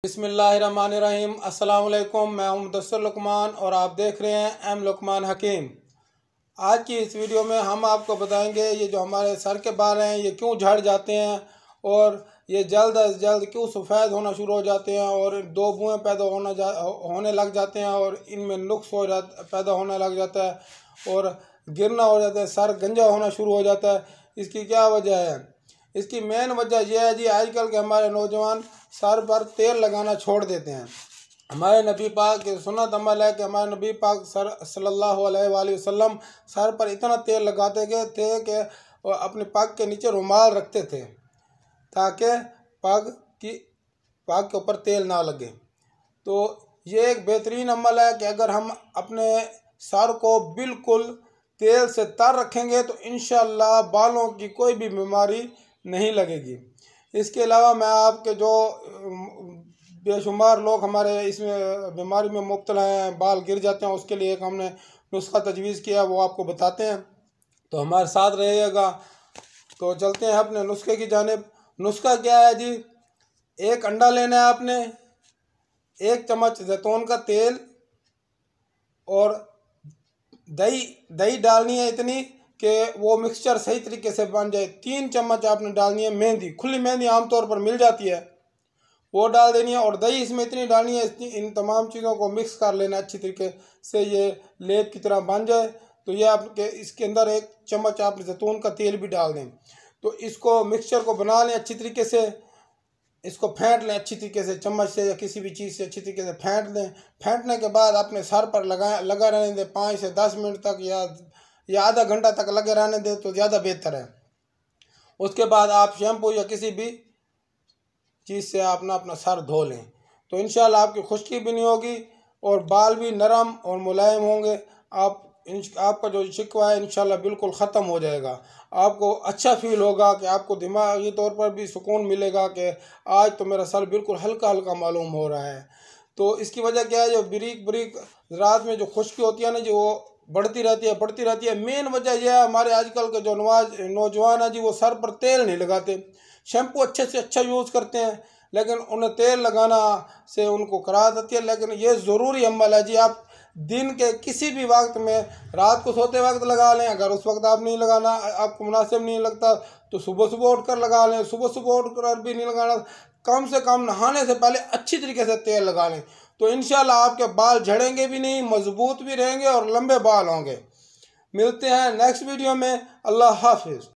बिस्मिल्लाहिर्रहमानिर्रहीम। अस्सलाम वालेकुम। मैं हूं मुदस्सिर लुकमान और आप देख रहे हैं एम लुकमान हकीम। आज की इस वीडियो में हम आपको बताएंगे ये जो हमारे सर के बाल हैं ये क्यों झड़ जाते हैं और ये जल्द अज जल्द क्यों सफ़ेद होना शुरू हो जाते हैं और दो बुएँ पैदा होने लग जाते हैं और इनमें नुक्स पैदा होने लग जाता है और गिरना हो जाता है, सर गंजा होना शुरू हो जाता है। इसकी क्या वजह है? इसकी मेन वजह यह है जी, आजकल के हमारे नौजवान सर पर तेल लगाना छोड़ देते हैं। हमारे नबी पाक की सुन्नत अमल है कि हमारे नबी पाक सल्लल्लाहु अलैहि वसल्लम सर पर इतना तेल लगाते थे कि अपने पग के नीचे रुमाल रखते थे ताकि पग के ऊपर तेल ना लगे। तो ये एक बेहतरीन अमल है कि अगर हम अपने सर को बिल्कुल तेल से तर रखेंगे तो इंशाअल्लाह बालों की कोई भी बीमारी नहीं लगेगी। इसके अलावा मैं आपके जो बेशुमार लोग हमारे इसमें बीमारी में मुब्तला हैं, बाल गिर जाते हैं, उसके लिए एक हमने नुस्खा तजवीज़ किया, वो आपको बताते हैं, तो हमारे साथ रहिएगा। तो चलते हैं अपने नुस्खे की जानिब। नुस्खा क्या है जी? एक अंडा लेना है आपने, 1 चम्मच जैतून का तेल और दही डालनी है इतनी कि वो मिक्सचर सही तरीके से बन जाए। 3 चम्मच आपने डालनी है मेहंदी, खुली मेहंदी आमतौर पर मिल जाती है, वो डाल देनी है और दही इसमें इतनी डालनी है, इन तमाम चीज़ों को मिक्स कर लेना अच्छी तरीके से, ये लेप की तरह बन जाए। तो ये आपके इसके अंदर 1 चम्मच आप जैतून का तेल भी डाल दें। तो इसको मिक्सचर को बना लें अच्छी तरीके से, इसको फेंट लें अच्छी तरीके से, चम्मच से या किसी भी चीज़ से अच्छी तरीके से फेंट दें। फेंटने के बाद अपने सर पर लगा रहने दें 5 से 10 मिनट तक या आधा घंटा तक लगे रहने दें तो ज़्यादा बेहतर है। उसके बाद आप शैम्पू या किसी भी चीज़ से अपना सर धो लें तो इंशाल्लाह आपकी खुश्की भी नहीं होगी और बाल भी नरम और मुलायम होंगे। आपका जो शिकवा है इंशाल्लाह बिल्कुल ख़त्म हो जाएगा। आपको अच्छा फील होगा कि आपको दिमागी तौर पर भी सुकून मिलेगा कि आज तो मेरा सर बिल्कुल हल्का हल्का मालूम हो रहा है। तो इसकी वजह क्या है? जो बारीक रात में जो खुश्की होती है ना जी, वो बढ़ती रहती है। मेन वजह यह है, हमारे आजकल के जो नौजवान हैं जी, वो सर पर तेल नहीं लगाते, शैम्पू अच्छे से अच्छा यूज़ करते हैं, लेकिन उन्हें तेल लगाना से उनको कराहत आती है। लेकिन ये ज़रूरी अमल है जी, आप दिन के किसी भी वक्त में, रात को सोते वक्त लगा लें, अगर उस वक्त आप नहीं लगाना, आपको मुनासिब नहीं लगता तो सुबह उठकर लगा लें। सुबह उठकर भी नहीं लगाना, कम से कम नहाने से पहले अच्छी तरीके से तेल लगा लें तो इंशाल्लाह आपके बाल झड़ेंगे भी नहीं, मजबूत भी रहेंगे और लंबे बाल होंगे। मिलते हैं नेक्स्ट वीडियो में। अल्लाह हाफिज़।